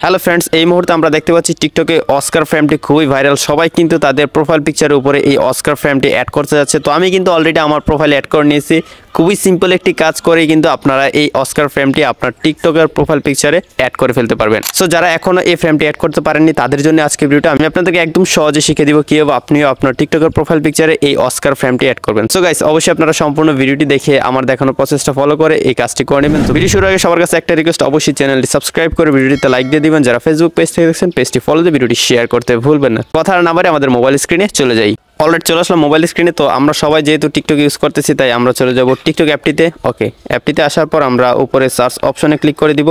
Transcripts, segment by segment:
Hello friends, এই মুহূর্তে আমরা দেখতে পাচ্ছি টিকটকে অস্কার ফ্রেমটি খুবই ভাইরাল। সবাই কিন্তু তাদের প্রোফাইল পিকচারের উপরে এই অস্কার ফ্রেমটি অ্যাড করতে যাচ্ছে। তো আমি কিন্তু অলরেডি আমার প্রোফাইলে অ্যাড করে নিয়েছি। খুবই সিম্পল একটি কাজ করেই কিন্তু আপনারা এই অস্কার ফ্রেমটি আপনার টিকটকের প্রোফাইল পিকচারে অ্যাড করে ফেলতে পারবেন। সো যারা এখনও এই ফ্রেমটি অ্যাড করতে পারেননি তাদের জন্য আজকে ভিডিওটা আমি আপনাদেরকে একদম সহজে শিখিয়ে দিব কীভাবে আপনিও আপনার টিকটকের প্রোফাইল পিকচারে এই অস্কার ফ্রেমটি অ্যাড করবেন। সো গাইস, অবশ্যই আপনারা সম্পূর্ণ ভিডিওটি দেখে আমার দেখানো প্রসেসটা ফলো করে এই কাজটি করে নেবেন। তো ভিডিও শুরুর আগে সবার কাছে একটা রিকোয়েস্ট, অবশ্যই চ্যানেলটি সাবস্ক্রাইব করে ভিডিওটিতে লাইক দিয়ে দিবেন। যারা ফেসবুক পেজ থেকে দেখছেন পেজটি ফলো দিয়ে ভিডিওটি শেয়ার করতে ভুলবেন না। কথা না বাড়িয়ে আমাদের মোবাইল স্ক্রিনে চলে যাই। অলরেডি চলে আসলাম মোবাইল স্ক্রিনে। তো আমরা সবাই যেহেতু টিকটক ইউজ করতেছি তাই আমরা চলে যাব টিকটক অ্যাপটিতে। ওকে, অ্যাপটিতে আসার পর আমরা উপরে সার্চ অপশনে ক্লিক করে দিব।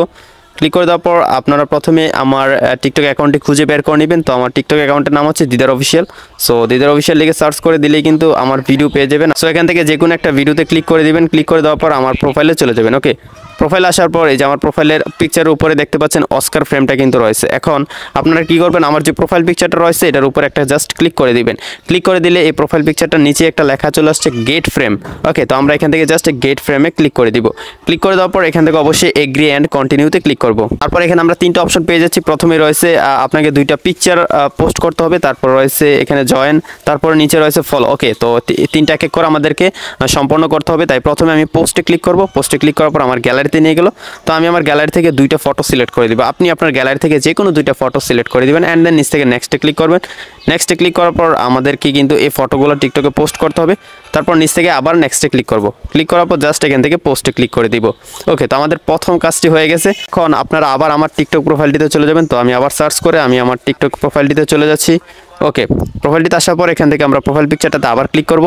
ক্লিক করে দেওয়ার পর আপনারা প্রথমে আমার টিকটক অ্যাকাউন্টটি খুঁজে বের করে নেবেন। তো আমার টিকটক অ্যাকাউন্টের নাম হচ্ছে দিদার অফিসিয়াল। সো দিদার অফিসিয়াল লিখে সার্চ করে দিলেই কিন্তু আমার ভিডিও পেয়ে যাবেন। সো এখান থেকে যে কোনো একটা ভিডিওতে ক্লিক করে দিবেন। ক্লিক করে দেওয়ার পর আমার প্রোফাইলে চলে যাবেন। ওকে, প্রোফাইল আসার পর এই যে আমার প্রোফাইলের পিকচারের উপরে দেখতে পাচ্ছেন অস্কার ফ্রেমটা কিন্তু রয়েছে। এখন আপনারা কি করবেন, আমার যে প্রোফাইল পিকচারটা রয়েছে এটার উপরে একটা জাস্ট ক্লিক করে দিবেন। ক্লিক করে দিলে এই প্রোফাইল পিকচারটার নিচে একটা লেখা চলে আসছে গেট ফ্রেম। ওকে, তো আমরা এখান থেকে জাস্ট গেট ফ্রেমে ক্লিক করে দিব। ক্লিক করে দেওয়ার পর এখান থেকে অবশ্যই এগ্রি অ্যান্ড কন্টিনিউতে ক্লিক করব। তারপর এখানে আমরা তিনটা অপশন পেয়ে যাচ্ছি। প্রথমে রয়েছে আপনাকে দুইটা পিকচার পোস্ট করতে হবে, তারপর রয়েছে এখানে জয়েন, তারপর নিচে রয়েছে ফলো। ওকে, তো তিনটা এক এক করে আমাদেরকে সম্পন্ন করতে হবে। তাই প্রথমে আমি পোস্টে ক্লিক করব। পোস্টে ক্লিক করার পর আমার গ্যালারিতে নিয়ে গেল। তো আমি আমার গ্যালারি থেকে দুইটা ফটো সিলেক্ট করে দিব। আপনি আপনার গ্যালারি থেকে যে কোনো দুইটা ফটো সিলেক্ট করে দিবেন অ্যান্ড দেন নিচ থেকে নেক্সটে ক্লিক করবেন। নেক্সটে ক্লিক করার পর আমাদেরকে কিন্তু এই ফটোগুলো টিকটকে পোস্ট করতে হবে। তারপর নিচ থেকে আবার নেক্সটে ক্লিক করব। ক্লিক করার পর জাস্ট এখান থেকে পোস্টে ক্লিক করে দিব। ওকে, তো আমাদের প্রথম কাজটি হয়ে গেছে। এখন আপনারা আবার আমার টিকটক প্রোফাইলটিতে চলে যাবেন। তো আমি আবার সার্চ করে আমি আমার টিকটক প্রোফাইলটিতে চলে যাচ্ছি। ওকে, প্রোফাইলটিতে আসার পর এখান থেকে আমরা প্রোফাইল পিকচারটাতে আবার ক্লিক করব।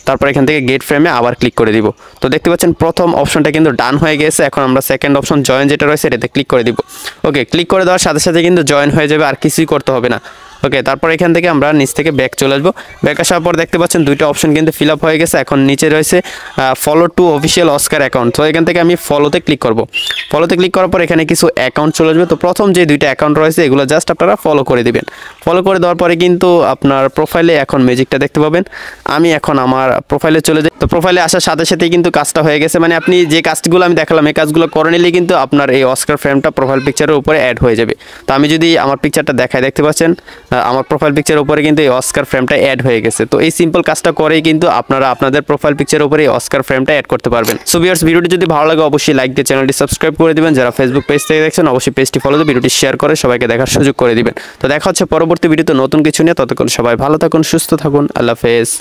তারপর এখান থেকে গেট ফ্রেমে আবার ক্লিক করে দিব। তো দেখতে পাচ্ছেন প্রথম অপশনটা কিন্তু ডান হয়ে গেছে। এখন আমরা সেকেন্ড অপশন জয়েন যেটা রয়েছে এটাতে ক্লিক করে দিব। ওকে, ক্লিক করে দেওয়ার সাথে সাথে কিন্তু জয়েন হয়ে যাবে, আর কিছুই করতে হবে না। ওকে, তারপর এখান থেকে আমরা নিচ থেকে ব্যাক চলে আসবো। ব্যাক আসার পর দেখতে পাচ্ছেন দুইটা অপশন কিন্তু ফিল আপ হয়ে গেছে। এখন নিচে রয়েছে follow to official Oscar account. তো এখান থেকে আমি ফলোতে ক্লিক করব। ফলোতে ক্লিক করার পর এখানে কিছু অ্যাকাউন্ট চলে আসবে। তো প্রথম যে দুইটা অ্যাকাউন্ট রয়েছে এগুলো জাস্ট আপনারা ফলো করে দিবেন। ফলো করে দেওয়ার পরে কিন্তু আপনার প্রোফাইলে এখন ম্যাজিকটা দেখতে পাবেন। আমি এখন আমার প্রোফাইলে চলে যাই। তো প্রোফাইলে আসার সাথে সাথেই কিন্তু কাজটা হয়ে গেছে। মানে আপনি যে কাজগুলো আমি দেখালাম এই কাজগুলো করে নিলে কিন্তু আপনার এই অস্কার ফ্রেমটা প্রোফাইল পিকচারের উপরে অ্যাড হয়ে যাবে। তো আমি যদি আমার পিকচারটা দেখাই, দেখতে পাচ্ছেন আমার প্রোফাইল পিকচারের উপরে কিন্তু এই অস্কার ফ্রেমটা অ্যাড হয়ে গেছে। তো এই সিম্পল কাজটা করেই কিন্তু আপনারা আপনাদের প্রোফাইল পিকচারের উপরে এই অস্কার ফ্রেমটা অ্যাড করতে পারবেন। সো ভিউয়ার্স, ভিডিওটি যদি ভালো লাগে অবশ্যই লাইক দিয়ে চ্যানেলটি সাবস্ক্রাইব করে দিবেন। যারা ফেসবুক পেজ থেকে দেখছেন অবশ্যই পেজটি ফলো দিয়ে ভিডিওটি শেয়ার করে সবাইকে দেখার সুযোগ করে দিবেন। তো দেখা হচ্ছে পরবর্তী ভিডিওতে নতুন কিছু নিয়ে। ততক্ষণ সবাই ভালো থাকুন, সুস্থ থাকুন। আল্লাহ হাফেজ।